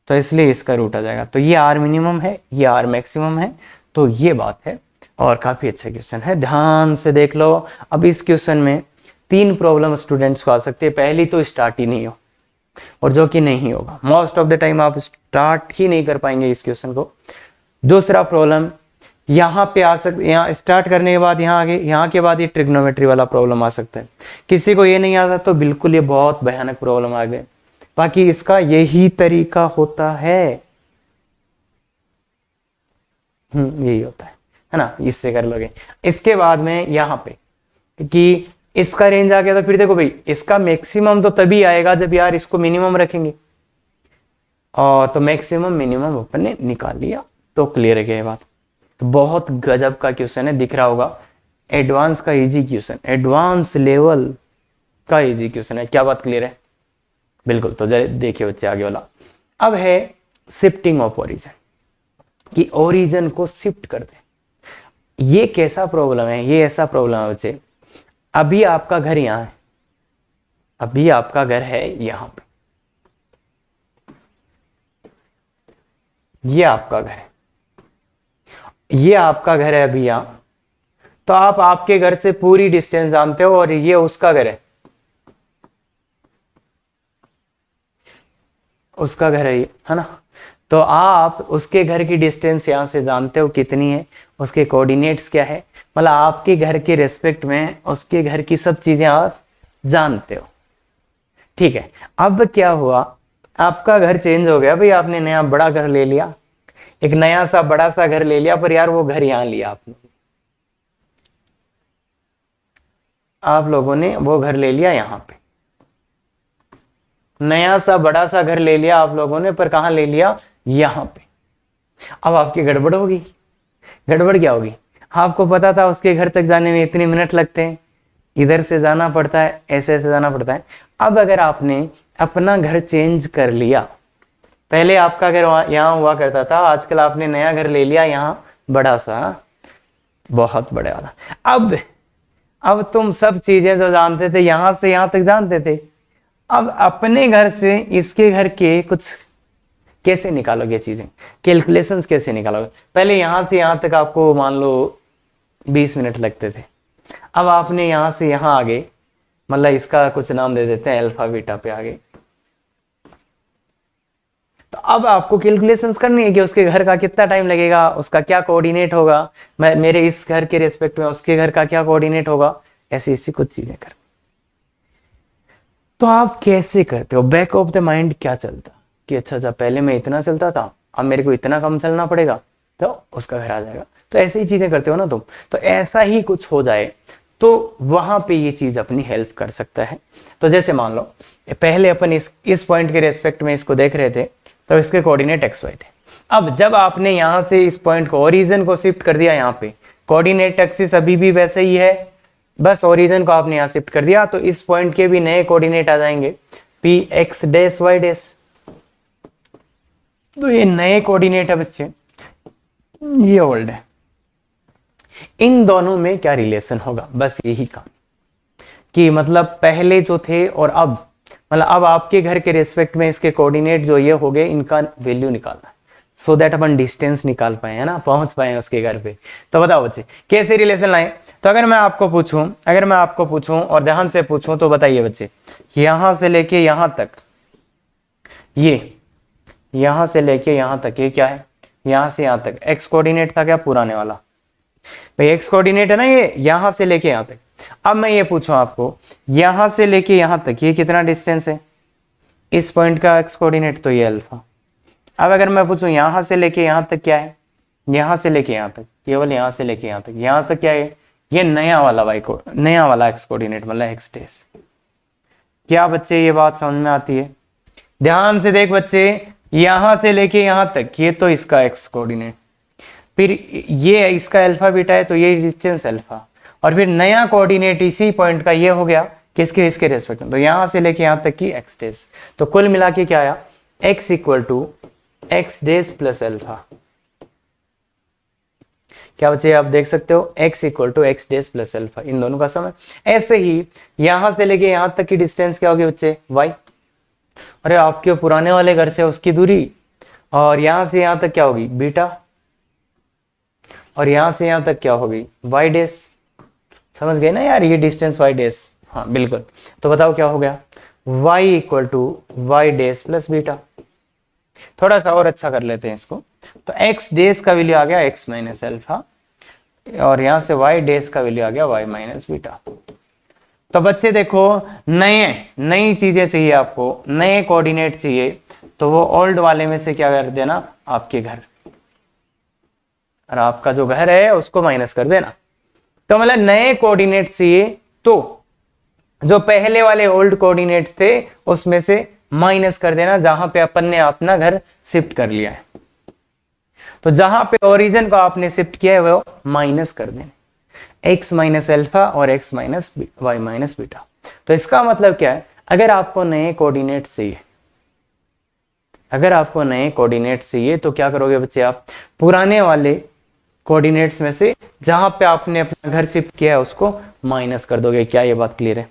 तो इसलिए इसका रूट आ जाएगा। तो ये आर मिनिमम है, ये आर मैक्सिमम है, तो ये बात है। और काफी अच्छा क्वेश्चन है, ध्यान से देख लो। अब इस क्वेश्चन में 3 प्रॉब्लम स्टूडेंट्स को आ सकती है। पहली तो स्टार्ट ही नहीं हो, और जो कि नहीं होगा, मोस्ट ऑफ द टाइम आप स्टार्ट ही नहीं कर पाएंगे इस क्वेश्चन को। दूसरा प्रॉब्लम यहाँ पे आ सकता, यहाँ स्टार्ट करने के बाद यहाँ आगे, यहाँ के बाद ये ट्रिग्नोमेट्री वाला प्रॉब्लम आ सकता है। किसी को ये नहीं आता तो बिल्कुल ये बहुत भयानक प्रॉब्लम आ गए, बाकी इसका यही तरीका होता है। यही होता है ना, इससे कर लोगे। इसके बाद में यहाँ पे कि इसका रेंज आ गया, तो फिर देखो भाई इसका मैक्सिमम तो तभी आएगा जब यार इसको मिनिमम रखेंगे, और तो मैक्सिमम मिनिमम अपन ने निकाल लिया, तो क्लियर है क्या ये बात। तो बहुत गजब का क्वेश्चन है, दिख रहा होगा, एडवांस का इजी क्वेश्चन, एडवांस लेवल का इजी क्वेश्चन है। क्या बात क्लियर है? बिल्कुल। तो देखिए बच्चे आगे वाला, अब है शिफ्टिंग ऑफ ओरिजिन, कि ओरिजिन को शिफ्ट कर दे। ये कैसा प्रॉब्लम है? ये ऐसा प्रॉब्लम है बच्चे, अभी आपका घर यहां है, अभी आपका घर है यहां पे, ये आपका घर है, ये आपका घर है अभी यहां। तो आप आपके घर से पूरी डिस्टेंस जानते हो और ये उसका घर है ये, है ना? तो आप उसके घर की डिस्टेंस यहां से जानते हो कितनी है, उसके कोऑर्डिनेट्स क्या है, मतलब आपके घर के रेस्पेक्ट में उसके घर की सब चीजें आप जानते हो। ठीक है, अब क्या हुआ, आपका घर चेंज हो गया भाई, आपने नया बड़ा घर ले लिया, एक नया सा बड़ा सा घर ले लिया, पर यार वो घर यहां लिया आपने, आप लोगों ने वो घर ले लिया यहां पे, नया सा बड़ा सा घर ले लिया आप लोगों ने, पर कहां ले लिया? यहां पे। अब आपकी गड़बड़ होगी। गड़बड़ क्या होगी? आपको पता था उसके घर तक जाने में इतने मिनट लगते हैं, इधर से जाना पड़ता है, ऐसे ऐसे जाना पड़ता है। अब अगर आपने अपना घर चेंज कर लिया, पहले आपका घर यहां हुआ करता था, आजकल आपने नया घर ले लिया यहां बड़ा सा, बहुत बड़े वाला। अब तुम सब चीजें जो जानते थे यहां से यहां तक जानते थे, अब अपने घर से इसके घर के कुछ कैसे निकालोगे चीजें, कैलकुलेशंस कैसे निकालोगे? पहले यहां से यहां तक आपको मान लो 20 मिनट लगते थे, अब आपने यहां से यहां आगे, मतलब इसका कुछ नाम दे देते हैं अल्फा बीटा पे आगे, तो अब आपको कैलकुलेशंस करनी है कि उसके घर का कितना टाइम लगेगा, उसका क्या कोऑर्डिनेट होगा, मैं मेरे इस घर के रेस्पेक्ट में उसके घर का क्या कोऑर्डिनेट होगा, ऐसी ऐसी कुछ चीजें कर। तो आप कैसे करते हो? बैक ऑफ द माइंड क्या चलता कि अच्छा पहले मैं इतना चलता था, अब मेरे को इतना कम चलना पड़ेगा, तो उसका घर आ जाएगा। तो ऐसे ही चीजें करते हो ना तुम, तो ऐसा ही कुछ हो जाए तो वहां पे ये चीज अपनी हेल्प कर सकता है। तो जैसे मान लो पहले अपन इस पॉइंट के रेस्पेक्ट में इसको देख रहे थे, तो इसके कोऑर्डिनेट एक्स वाई थे। अब जब आपने यहां से इस पॉइंट को ओरिजिन को शिफ्ट कर दिया, यहाँ पे कोऑर्डिनेट एक्सिस अभी भी वैसे ही है, बस ओरिजिन को आपने यहां शिफ्ट कर दिया, तो इस पॉइंट के भी नए कोऑर्डिनेट आ जाएंगे, P X dash Y dash. तो ये नए कोऑर्डिनेट है बच्चे, ये ओल्ड है। इन दोनों में क्या रिलेशन होगा? बस यही काम, कि मतलब पहले जो थे और अब, मतलब अब आपके घर के रेस्पेक्ट में इसके कोऑर्डिनेट जो ये हो गए, इनका वैल्यू निकालना है, सो दैट अपन डिस्टेंस निकाल पाए, है ना, पहुंच पाए उसके घर पे। तो बताओ बच्चे कैसे रिलेशन लाए? तो अगर मैं आपको पूछूं और ध्यान से पूछूं, तो बताइए बच्चे, यहां से लेके यहां तक, ये यहां से लेके यहां तक, ये क्या है? यहां से यहां तक एक्स कोऑर्डिनेट था क्या? पुराने वाला भाई एक्स कोऑर्डिनेट है ना, ये यहां से लेके यहां तक। अब मैं ये पूछूं आपको, यहां से लेके यहां तक ये कितना डिस्टेंस है? इस पॉइंट का एक्स कोऑर्डिनेट तो ये अल्फा। अब अगर मैं पूछूं यहां से लेके यहां तक क्या है? यहां से लेके यहां तक, केवल यहां से लेके यहां तक क्या है? ये नया वाला वाई को, नया वाला एक्स कोऑर्डिनेट, मतलब एक्स डैश। क्या बच्चे ये बात समझ में आती है? ध्यान से देख बच्चे, यहां से लेके यहां तक ये तो इसका एक्स कोऑर्डिनेट, फिर ये इसका अल्फा बीटा है, तो ये डिस्टेंस अल्फा, और फिर नया कोऑर्डिनेट इसी पॉइंट का ये हो गया, किसके? इसके रेस्पेक्ट में, तो यहां से लेके यहां तक की एक्स डैश। तो कुल मिला के क्या आया? X equal to X dash plus alpha. क्या बच्चे आप देख सकते हो? x equal to X dash plus alpha, इन दोनों का सम है। ऐसे ही यहां से लेके यहां तक की डिस्टेंस क्या होगी बच्चे? y। अरे आपके पुराने वाले घर से उसकी दूरी, और यहां से यहां तक क्या होगी? बीटा, और यहां से यहां तक क्या होगी? y dash. समझ गए ना यार, ये डिस्टेंस y डैश। हाँ बिल्कुल। तो बताओ क्या हो गया? y equal to Y dash plus beta. थोड़ा सा और अच्छा कर लेते हैं इसको, तो x डैश का वैल्यू आ गया x माइनस अल्फा, और यहां से y डैश का वैल्यू आ गया y माइनस बीटा। तो बच्चे देखो, नई चीजें चाहिए आपको, नए कोऑर्डिनेट चाहिए, तो वो ओल्ड वाले में से क्या कर देना? आपके घर, और आपका जो घर है उसको माइनस कर देना। तो मतलब नए कोऑर्डिनेट चाहिए, तो जो पहले वाले ओल्ड कोऑर्डिनेट्स थे उसमें से माइनस कर देना, जहां पे अपन ने अपना घर शिफ्ट कर लिया है। तो जहां पे ओरिजिन को आपने शिफ्ट किया है वो माइनस कर देना, x माइनस एल्फा और x minus Y minus beta. तो इसका मतलब क्या है, अगर आपको नए कोऑर्डिनेट चाहिए, अगर आपको नए कोऑर्डिनेट चाहिए तो क्या करोगे बच्चे, आप पुराने वाले कोऑर्डिनेट्स में से जहां पे आपने अपना घर शिफ्ट किया है उसको माइनस कर दोगे। क्या ये बात क्लियर है?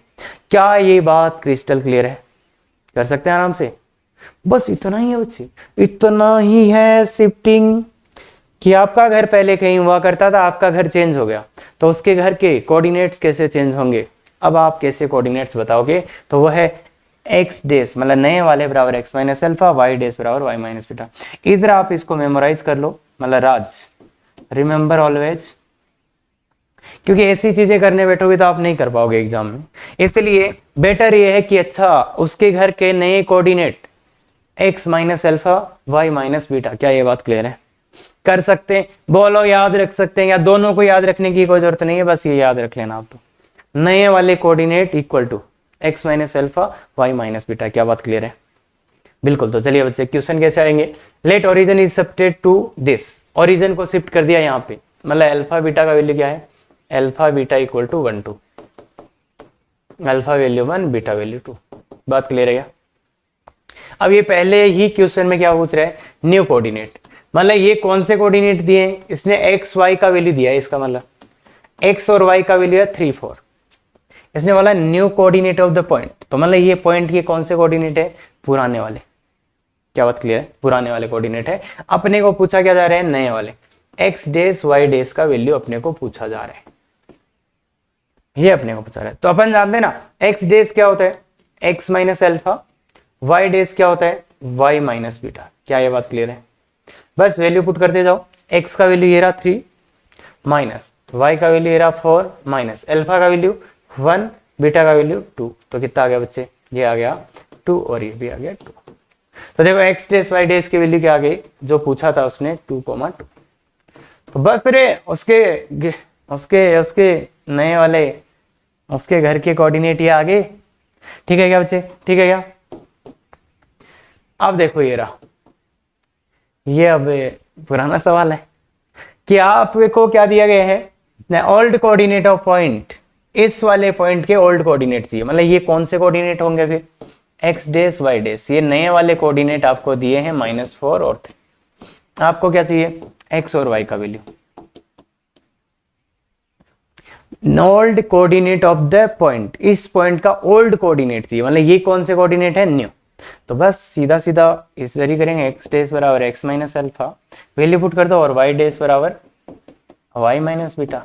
क्या ये बात क्रिस्टल क्लियर है? कर सकते हैं आराम से। बस इतना ही है बच्चे, इतना ही है शिफ्टिंग, कि आपका घर पहले कहीं हुआ करता था, आपका घर चेंज हो गया, तो उसके घर के कोऑर्डिनेट्स कैसे चेंज होंगे। अब आप कैसे कोऑर्डिनेट्स बताओगे, तो वो है एक्स डेस मतलब नए वाले बराबर एक्स माइनस अल्फा, वाई डेस बराबर वाई माइनस बीटा। इधर आप इसको मेमोराइज कर लो, मतलब राज, रिमेंबर ऑलवेज, क्योंकि ऐसी चीजें करने बैठोगे तो आप नहीं कर पाओगे एग्जाम में। इसलिए बेटर ये है कि अच्छा उसके घर के नए coordinate X minus alpha Y minus beta. क्या ये बात क्लियर है? कर सकते हैं, बोलो याद रख सकते हैं, या दोनों को याद रखने की कोई जरूरत नहीं है, बस ये याद रख लेना आप। तो नए वाले coordinate equal to X minus alpha Y minus beta. क्या बात क्लियर है? बिल्कुल। तो चलिए बच्चे क्वेश्चन कैसे आएंगे, let origin is shifted to this, origin को शिफ्ट कर दिया यहाँ पे, मतलब अल्फा बीटा का वैल्यू क्या है, alpha beta equal to 1 2, alpha value 1 beta value 2। बात क्लियर है क्या? अब ये पहले ही क्वेश्चन में क्या पूछ रहा है, न्यू कोऑर्डिनेट, मतलब ये कौन से कोऑर्डिनेट दिए, इसने एक्स वाई का वैल्यू दिया है, इसका मतलब एक्स और वाई का वैल्यू है 3 4, इसने बोला new coordinate of the point, तो मतलब ये पॉइंट के कौन से कोऑर्डिनेट है, पुराने वाले। क्या बात क्लियर है? पुराने वाले कोऑर्डिनेट है। अपने को पूछा क्या जा रहा है, नए वाले एक्स डेस वाई डेस का वैल्यू अपने को पूछा जा रहा है, ये अपने को पूछा रहा है। तो अपन जानते हैं ना एक्स डेस क्या होता है, एक्स माइनस एल्फा, वाई डेस क्या होता है, वाई माइनस बीटा। क्या ये बात क्लियर है? बस वैल्यू पुट करते जाओ, एक्स का वैल्यू ये रहा 3 माइनस वाई का वैल्यू ये रहा 4 माइनस एल्फा का वैल्यू 1 बीटा का वैल्यू 2, तो कितना आ गया बच्चे, ये आ गया 2 और ये भी आ गया 2। तो देखो एक्स डेस वाई डेस की वैल्यू क्या आ गई, जो पूछा था उसने 2,2। तो बस रे उसके उसके उसके नए वाले उसके घर के कोऑर्डिनेट ये आ गए। ठीक है क्या बच्चे? ठीक है क्या? अब देखो ये रहा, ये अब पुराना सवाल है कि आपको क्या दिया गया है, ओल्ड कोऑर्डिनेट ऑफ पॉइंट, इस वाले पॉइंट के ओल्ड कोऑर्डिनेट चाहिए, मतलब ये कौन से कोऑर्डिनेट होंगे फिर, एक्स डेस वाई डेस, ये नए वाले कोऑर्डिनेट आपको दिए हैं -4 और 3। आपको क्या चाहिए, एक्स और वाई का value, old coordinate of the point, इस पॉइंट का ओल्ड कोऑर्डिनेट चाहिए, मतलब ये कौन से कोऑर्डिनेट है, न्यू। तो बस सीधा सीधा इस तरीके करेंगे, एक्स डेस बराबर x minus alpha, value put कर दो, और वाई डेस बराबर वाई माइनस बीटा,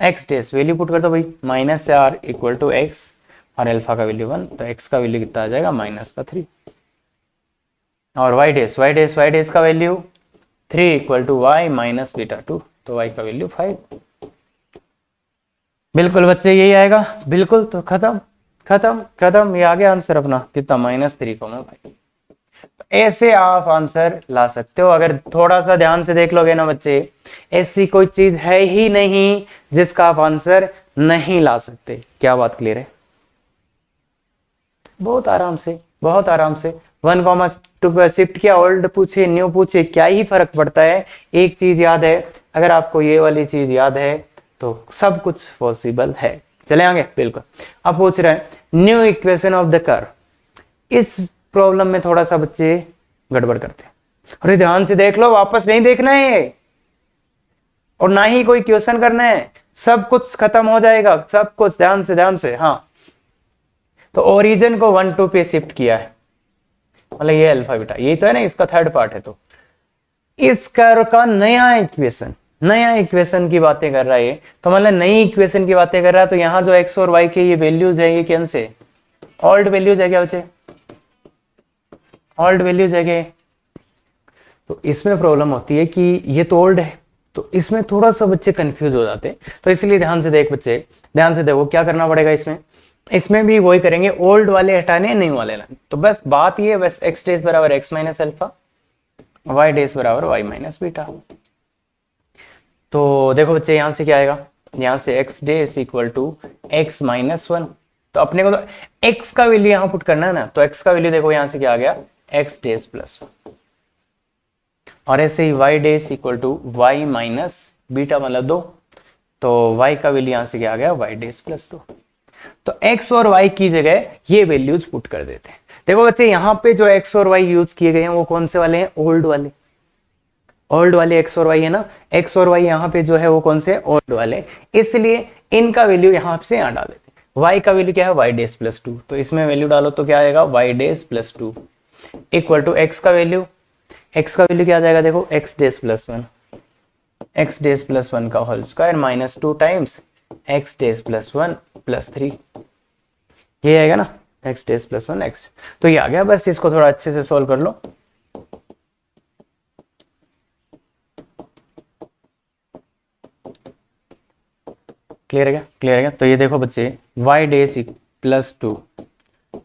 एक्स डेस वैल्यू पुट कर दो भाई, -4 इक्वल टू एक्स और अल्फा का वैल्यू 1, तो एक्स का वैल्यू कितना आ जाएगा, -3, और वाई डेस का value 3 equal to Y minus beta 2, तो वाई का वैल्यू 5। बिल्कुल बच्चे यही आएगा, बिल्कुल। तो खत्म खत्म खत्म, ये आ गया आंसर अपना, कितना, -3,5। ऐसे आप आंसर ला सकते हो। अगर थोड़ा सा ध्यान से देख लोगे ना बच्चे, ऐसी कोई चीज है ही नहीं जिसका आप आंसर नहीं ला सकते। क्या बात क्लियर है? बहुत आराम से, बहुत आराम से 1,2 शिफ्ट किया, ओल्ड पूछे न्यू पूछे, क्या ही फर्क पड़ता है। एक चीज याद है, अगर आपको ये वाली चीज याद है तो सब कुछ पॉसिबल है। चले आगे, बिल्कुल। अब पूछ रहे हैं new equation of the curve. इस प्रॉब्लम में थोड़ा सा बच्चे गड़बड़ करते हैं, अरे ध्यान से देख लो, वापस नहीं देखना है और ना ही कोई क्वेश्चन करना है, सब कुछ खत्म हो जाएगा, सब कुछ ध्यान से। हाँ, तो ओरिजिन को 1 2 पे शिफ्ट किया है, मतलब ये अल्फा बीटा, यही तो है ना, इसका थर्ड पार्ट है। तो इस कर्व का नया इक्वेशन की बातें कर रहा है ये, तो मतलब नई इक्वेशन की बातें कर रहा है। तो यहाँ जो एक्स और वाई के ये वैल्यूज है, ये कौन से, ओल्ड वैल्यूज है क्या बच्चे, ओल्ड वैल्यूज है क्या? तो इसमें प्रॉब्लम होती है कि ये तो ओल्ड है, तो इसमें थोड़ा सा बच्चे कंफ्यूज हो जाते हैं। तो इसलिए ध्यान से देख बच्चे, ध्यान से देखो क्या करना पड़ेगा इसमें भी वही करेंगे, ओल्ड वाले हटाने, न्यू वाले लाने। तो बस बात ये, बस एक्स डेस बराबर एक्स माइनस अल्फा, वाई डेस बराबर वाई माइनस बीटा। तो देखो बच्चे यहां से क्या आएगा, यहां से X dash equal to X minus 1, तो अपने को तो एक्स का वैल्यू यहां पुट करना है ना, तो एक्स का वैल्यू देखो यहां से क्या आ गया, एक्स डेस प्लस 1, और ऐसे ही y dash equal to y minus beta मतलब 2, तो y का वैल्यू यहां से क्या आ गया y डैश प्लस 2। तो x और y की जगह ये वैल्यूज पुट कर देते हैं। देखो बच्चे यहां पे जो x और y यूज किए गए हैं वो कौन से वाले हैं, ओल्ड वाले x और y है ना, x और y यहाँ पे जो है वो कौन से ओल्ड वाले, इसलिए इनका वैल्यू यहाँ से यहाँ डाल देते हैं। y का वैल्यू क्या है y डैश प्लस 2, तो इसमें वैल्यू डालो तो क्या आएगा y dash plus 2 equal to x का वैल्यू क्या आ जाएगा, देखो x डैश प्लस 1 का whole square minus 2 times x dash plus 1 plus 3, ये आएगा ना x डैश प्लस 1 x। तो ये आ गया, बस इसको थोड़ा अच्छे से सॉल्व कर लो। क्लियर है क्या? तो ये देखो बच्चे y dash plus 2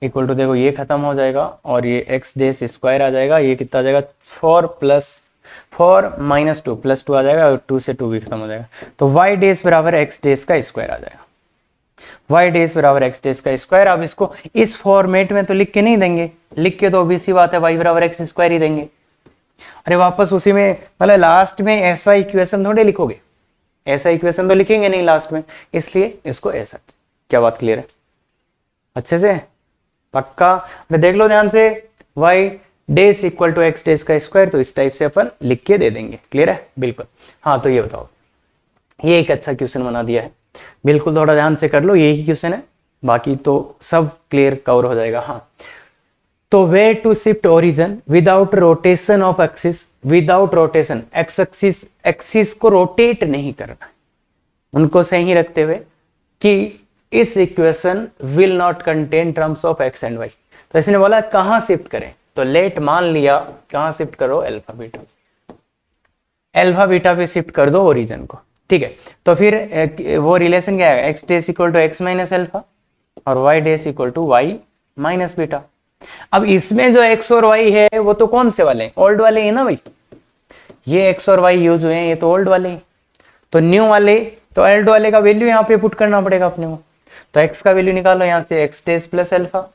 equal to, देखो ये खत्म हो जाएगा और ये x डैश स्क्वायर आ जाएगा, ये कितना आ जाएगा 4 माइनस 2 प्लस 2 आ जाएगा और 2 से 2 भी खत्म हो जाएगा। तो y डैश बराबर x डैश का स्क्वायर आ जाएगा, y डैश बराबर x डैश का स्क्वायर। अब इसको इस फॉर्मेट में तो लिख के नहीं देंगे, लिख के तो ऑब्वियस सी बात है y बराबर x स्क्वायर ही देंगे। अरे वापस उसी में मतलब लास्ट में ऐसा इक्वेशन थोड़े लिखोगे, ऐसा इक्वेशन तो लिखेंगे नहीं लास्ट में, इसलिए इसको ऐसा। क्या बात क्लियर है अच्छे से पक्का? देख लो ध्यान से, y dash equal to x dash का स्क्वायर, तो इस टाइप से अपन लिख के दे देंगे। क्लियर है बिल्कुल। हाँ तो ये बताओ, ये एक अच्छा क्वेश्चन बना दिया है, बिल्कुल थोड़ा ध्यान से कर लो, यही क्वेश्चन है, बाकी तो सब क्लियर कवर हो जाएगा। हाँ तो where to shift origin without rotation of axis, without rotation, axis को रोटेट नहीं करना, उनको सही रखते हुए कि इस equation will not contain terms of X and Y. तो इसने बोला कहां शिफ्ट करें, तो लेट मान लिया कहां शिफ्ट करो, अल्फा बीटा पे शिफ्ट कर दो ओरिजिन को। ठीक है, तो फिर वो रिलेशन क्या है, X dash equal to X minus alpha और Y dash equal to Y minus beta. अब इसमें जो एक्स और वाई है वो तो कौन से वाले हैं, ओल्ड वाले हैं ना भाई, ये एक्स और वाई यूज हुए हैं, ये तो ओल्ड वाले हैं। तो न्यू वाले, तो ओल्ड वाले का वैल्यू यहाँ पे पुट करना पड़ेगा अपने को। तो x का वैल्यू निकालो यहाँ से x डैश प्लस अल्फा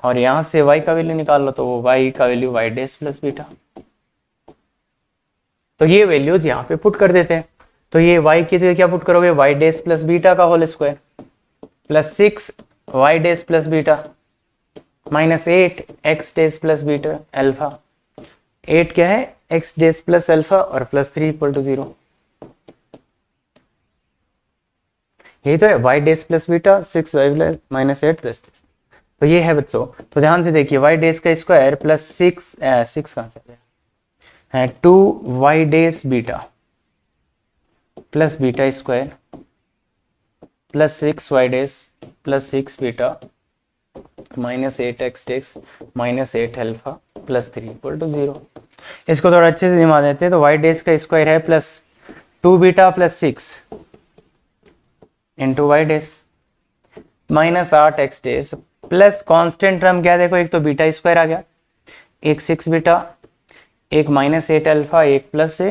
और यहाँ से y का वैल्यू निकाल लो, तो वो y का value y dash plus beta. तो ये वैल्यूज यहाँ पे पुट कर देते हैं। तो ये y की जगह क्या पुट करोगे, y डैश प्लस बीटा का whole square plus 6 y dash plus beta minus 8 x dash plus beta alpha. 8 क्या है, x डैश प्लस अल्फा और प्लस 3 इक्वल टू 0। यही तो है y dash plus beta 6y minus 8 plus 6। तो ये है बच्चों, तो ध्यान से देखिए y डैश का स्क्वायर प्लस 6 कहां से है 2y dash beta plus beta square plus 6y dash plus 6 beta minus 8x dash minus 8 alpha plus 3 equal to 0। इसको थोड़ा अच्छे से निभा देते हैं। तो y डैश का स्क्वायर है plus 2 beta plus 6 into Y dash minus 8x dash plus constant term क्या, देखो एक तो बीटा स्क्वायर आ गया, एक 6 बीटा, एक माइनस 8 अल्फा, एक प्लस से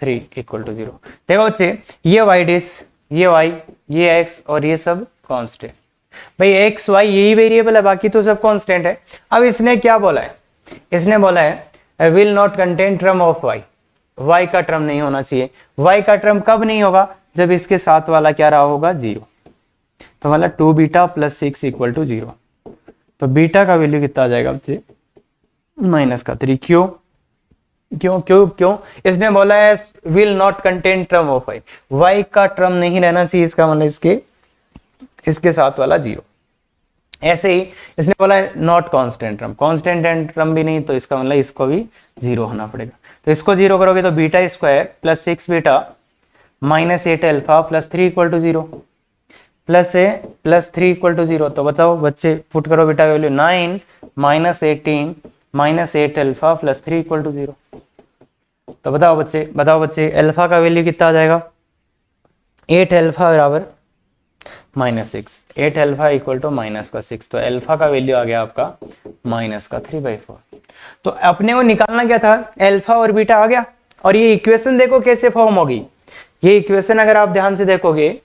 3 इक्वल टू 0। देखो बच्चे ये वाई डैश, ये वाई, ये x और ये सब कांस्टेंट। भाई x y यही वेरिएबल है, बाकी तो सब कांस्टेंट है। अब इसने क्या बोला है, इसने बोला है will not contain term of y, y का टर्म नहीं होना चाहिए। y का टर्म कब नहीं होगा, जब इसके साथ वाला क्या रहा होगा 0। तो मतलब 2 बीटा प्लस 6 इक्वल टू 0। तो बीटा का वैल्यू कितना आ जाएगा बच्चे, माइनस का 3। क्यों क्यों क्यों क्यों, इसने बोला है will not contain term of y, y का टर्म नहीं रहना चाहिए, इसका मतलब इसके साथ वाला 0। ऐसे ही इसने बोला है not constant term, constant term भी नहीं, तो इसका मतलब इसको भी 0 होना पड़ेगा। तो इसको 0 करोगे तो beta square plus 6 beta minus 8 alpha plus 3 equal to 0 plus 3 equal to 0। तो बताओ बच्चे पुट करो बीटा का value 9 minus 18 minus 8 alpha plus 3 equal to 0। तो बताओ बच्चे अल्फा का वैल्यू कितना आ जाएगा, 8 अल्फा बराबर minus 6, 8 alpha equal to minus का 6। तो अल्फा का वैल्यू आ गया आपका माइनस का 3/4। तो अपने को निकालना क्या था, अल्फा और बीटा आ गया। और ये इक्वेशन देखो कैसे फॉर्म होगी, ये इक्वेशन अगर आप ध्यान से देखोगे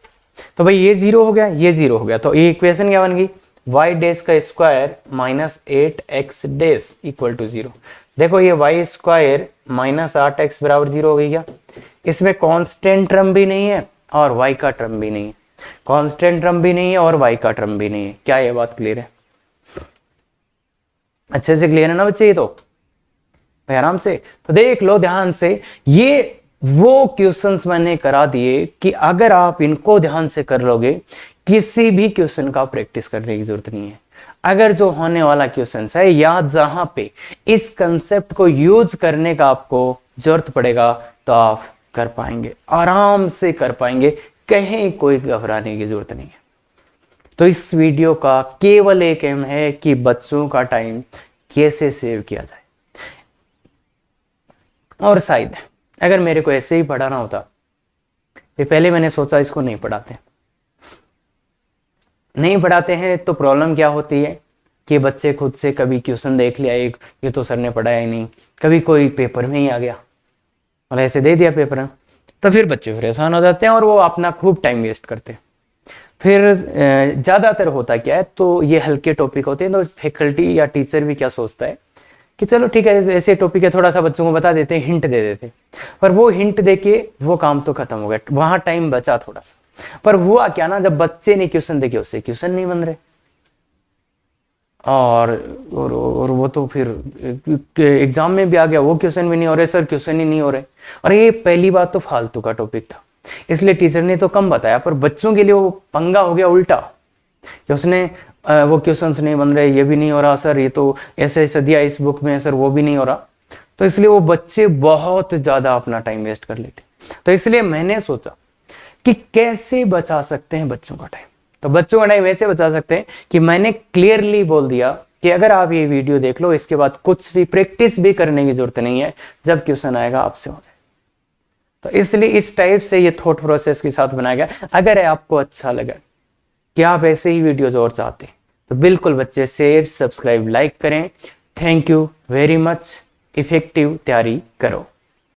तो भाई ये 0 हो गया, ये 0 हो गया, तो ये इक्वेशन क्या बन गई, y डैश का square minus 8x dash equal to 0। देखो ये वाई स्क्वायर माइनस 8x बराबर 0 हो गई क्या? इसमें कांस्टेंट टर्म भी नहीं है और वाई का टर्म भी नहीं है, कांस्टेंट टर्म भी नहीं है और वाई का टर्म भी नहीं है। क्या ये बात क्लियर है? अच्छे से क्लियर है ना बच्चे? ये तो भाई आराम से तो देख लो ध्यान से। ये वो क्वेश्चंस मैंने करा दिए कि अगर आप इनको ध्यान से कर लोगे, किसी भी क्वेश्चन का प्रैक्टिस करने की जरूरत नहीं है। अगर जो होने वाला क्वेश्चन है या जहां पे इस कंसेप्ट को यूज करने का आपको जरूरत पड़ेगा तो आप कर पाएंगे, आराम से कर पाएंगे, कहीं कोई घबराने की जरूरत नहीं है। तो इस वीडियो का केवल एक एम है कि बच्चों का टाइम कैसे सेव किया जाए। और शायद अगर मेरे को ऐसे ही पढ़ाना होता, ये पहले मैंने सोचा इसको नहीं पढ़ाते हैं तो प्रॉब्लम क्या होती है कि बच्चे खुद से कभी क्वेश्चन देख लिया एक, ये तो सर ने पढ़ाया ही नहीं, कभी कोई पेपर में ही आ गया और ऐसे दे दिया पेपर में, तो फिर बच्चे परेशान हो जाते हैं और वो अपना खूब टाइम वेस्ट करते हैं। फिर ज़्यादातर होता क्या है, तो ये हल्के टॉपिक होते हैं तो फैकल्टी या टीचर भी क्या सोचता है कि चलो ठीक है ऐसे टॉपिक है, थोड़ा सा बच्चों को बता देते हैं, हिंट दे देते हैं, पर वो हिंट देके वो काम तो खत्म हो गया, वहां टाइम बचा थोड़ा सा। पर हुआ क्या ना, जब बच्चे ने क्वेश्चन देखे उससे क्वेश्चन नहीं बन रहे और वो तो फिर एग्जाम में भी आ गया, वो क्वेश्चन भी नहीं हो रहे, सर क्वेश्चन ही नहीं हो रहे। और ये पहली बात तो फालतू का टॉपिक था, इसलिए टीचर ने तो कम बताया, पर बच्चों के लिए वो पंगा हो गया उल्टा कि उसने वो क्वेश्चंस नहीं बन रहे, ये भी नहीं हो रहा सर, ये तो ऐसे ऐसे दिया इस बुक में सर, वो भी नहीं हो रहा। तो इसलिए वो बच्चे बहुत ज्यादा अपना टाइम वेस्ट कर लेते। तो इसलिए मैंने सोचा कि कैसे बचा सकते हैं बच्चों का टाइम। तो बच्चों का टाइम वैसे बचा सकते हैं कि मैंने क्लियरली बोल दिया कि अगर आप ये वीडियो देख लो, इसके बाद कुछ भी प्रैक्टिस भी करने की जरूरत नहीं है, जब क्वेश्चन आएगा आपसे हो जाए। तो इसलिए इस टाइप से ये थॉट प्रोसेस के साथ बनाया गया। अगर आपको अच्छा लगा कि आप ऐसे ही वीडियोज और चाहते हैं तो बिल्कुल बच्चे शेयर, सब्सक्राइब, लाइक करें। Thank you very much. Effective तैयारी करो।